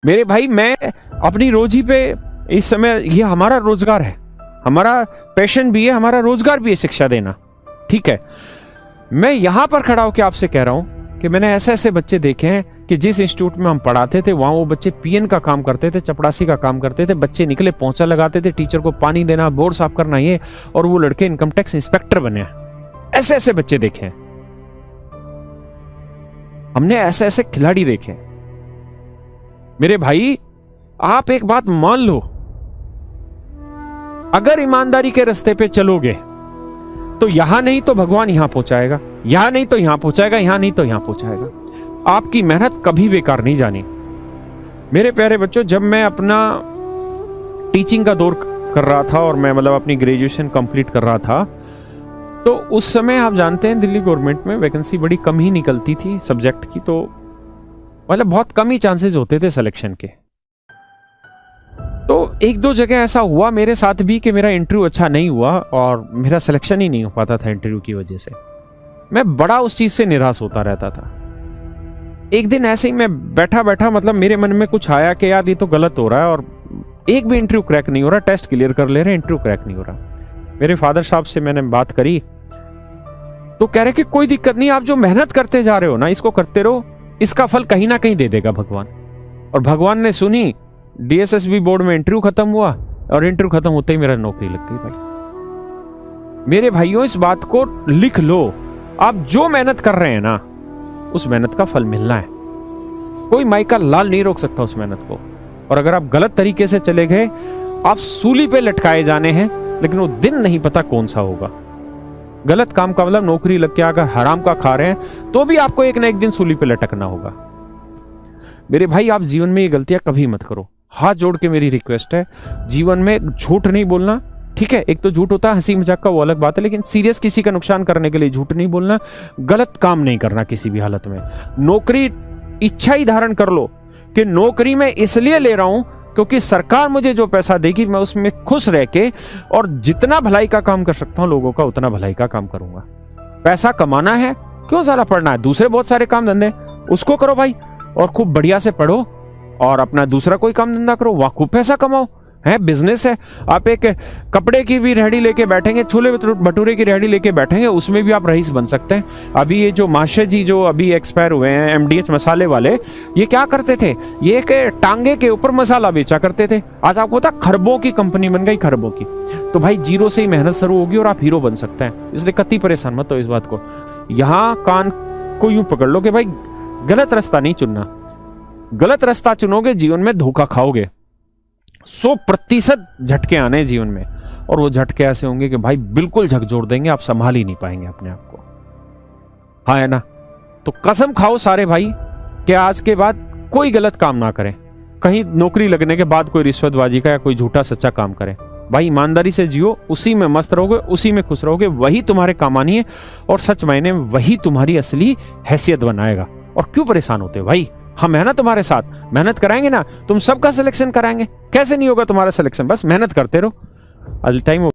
मेरे भाई, मैं अपनी रोजी पे इस समय, ये हमारा रोजगार है, हमारा पैशन भी है, हमारा रोजगार भी है शिक्षा देना, ठीक है। मैं यहां पर खड़ा होकर आपसे कह रहा हूं कि मैंने ऐसे ऐसे बच्चे देखे हैं कि जिस इंस्टीट्यूट में हम पढ़ाते थे वहां वो बच्चे पीएन का काम करते थे, चपड़ासी का काम करते थे, बच्चे निकले पोंछा लगाते थे, टीचर को पानी देना, बोर्ड साफ करना, ये, और वो लड़के इनकम टैक्स इंस्पेक्टर बने। ऐसे ऐसे बच्चे देखे हैं हमने, ऐसे ऐसे खिलाड़ी देखे। मेरे भाई, आप एक बात मान लो, अगर ईमानदारी के रास्ते पे चलोगे तो यहां नहीं तो भगवान यहां पहुंचाएगा, यहां नहीं तो यहां पहुंचाएगा, यहां नहीं तो यहां पहुंचाएगा। आपकी मेहनत कभी बेकार नहीं जानी। मेरे प्यारे बच्चों, जब मैं अपना टीचिंग का दौर कर रहा था और मैं मतलब अपनी ग्रेजुएशन कंप्लीट कर रहा था, तो उस समय आप जानते हैं दिल्ली गवर्नमेंट में वैकेंसी बड़ी कम ही निकलती थी सब्जेक्ट की, तो मतलब बहुत कम ही चांसेस होते थे सिलेक्शन के। तो एक दो जगह ऐसा हुआ मेरे साथ भी कि मेरा इंटरव्यू अच्छा नहीं हुआ और मेरा सिलेक्शन ही नहीं हो पाता था इंटरव्यू की वजह से। मैं बड़ा उस चीज से निराश होता रहता था। एक दिन ऐसे ही मैं बैठा बैठा, मतलब मेरे मन में कुछ आया कि यार ये तो गलत हो रहा है और एक भी इंटरव्यू क्रैक नहीं हो रहा, टेस्ट क्लियर कर ले रहे हैं, इंटरव्यू क्रैक नहीं हो रहा। मेरे फादर साहब से मैंने बात करी तो कह रहे कि कोई दिक्कत नहीं, आप जो मेहनत करते जा रहे हो ना, इसको करते रहो, इसका फल कहीं ना कहीं दे देगा भगवान। और भगवान ने सुनी। डीएसएसबी बोर्ड में इंटरव्यू खत्म हुआ और इंटरव्यू खत्म होते ही मेरा नौकरी लग गई। भाई मेरे भाइयों, इस बात को लिख लो, आप जो मेहनत कर रहे हैं ना, उस मेहनत का फल मिलना है। कोई माई का लाल नहीं रोक सकता उस मेहनत को। और अगर आप गलत तरीके से चले गए, आप सूली पे लटकाए जाने हैं, लेकिन वो दिन नहीं पता कौन सा होगा। गलत काम का मतलब नौकरी लग के अगर हराम का खा रहे हैं तो भी आपको एक ना एक दिन सूली पे लटकना होगा। मेरे भाई, आप जीवन में ये गलतियां कभी मत करो। हाथ जोड़ के मेरी रिक्वेस्ट है, जीवन में झूठ नहीं बोलना, ठीक है। एक तो झूठ होता है हंसी मजाक का, वो अलग बात है, लेकिन सीरियस किसी का नुकसान करने के लिए झूठ नहीं बोलना, गलत काम नहीं करना किसी भी हालत में। नौकरी इच्छा ही धारण कर लो कि नौकरी मैं इसलिए ले रहा हूं क्योंकि सरकार मुझे जो पैसा देगी मैं उसमें खुश रह के और जितना भलाई का काम कर सकता हूं लोगों का, उतना भलाई का काम करूंगा। पैसा कमाना है, क्यों ज्यादा पढ़ना है, दूसरे बहुत सारे काम धंधे उसको करो भाई, और खूब बढ़िया से पढ़ो और अपना दूसरा कोई काम धंधा करो, वहां खूब पैसा कमाओ। है बिजनेस है। आप एक कपड़े की भी रेहड़ी लेके बैठेंगे, छोले भटूरे की रेहड़ी लेके बैठेंगे, उसमें भी आप रईस बन सकते हैं। अभी ये जो माशा जी जो अभी एक्सपायर हुए हैं, एमडीएच मसाले वाले, ये क्या करते थे, ये एक टांगे के ऊपर मसाला बेचा करते थे। आज आपको पता खरबों की कंपनी बन गई, खरबों की। तो भाई जीरो से ही मेहनत शुरू होगी और आप हीरो बन सकते हैं। इसलिए कतई परेशान मत हो इस बात को। यहां कान को यूं पकड़ लो कि भाई गलत रास्ता नहीं चुनना। गलत रास्ता चुनोगे जीवन में धोखा खाओगे। 100% झटके आने जीवन में, और वो झटके ऐसे होंगे कि भाई बिल्कुल झकझोर देंगे, आप संभाल ही नहीं पाएंगे अपने आप को। हाँ है ना। तो कसम खाओ सारे भाई कि आज के बाद कोई गलत काम ना करें। कहीं नौकरी लगने के बाद कोई रिश्वतबाजी का या कोई झूठा सच्चा काम करें। भाई ईमानदारी से जियो, उसी में मस्त रहोगे, उसी में खुश रहोगे, वही तुम्हारे काम आनी है और सच मायने में वही तुम्हारी असली हैसियत बनाएगा। और क्यों परेशान होते हो भाई, हम है ना तुम्हारे साथ। मेहनत कराएंगे ना, तुम सबका सिलेक्शन कराएंगे। कैसे नहीं होगा तुम्हारा सिलेक्शन, बस मेहनत करते रहो। All time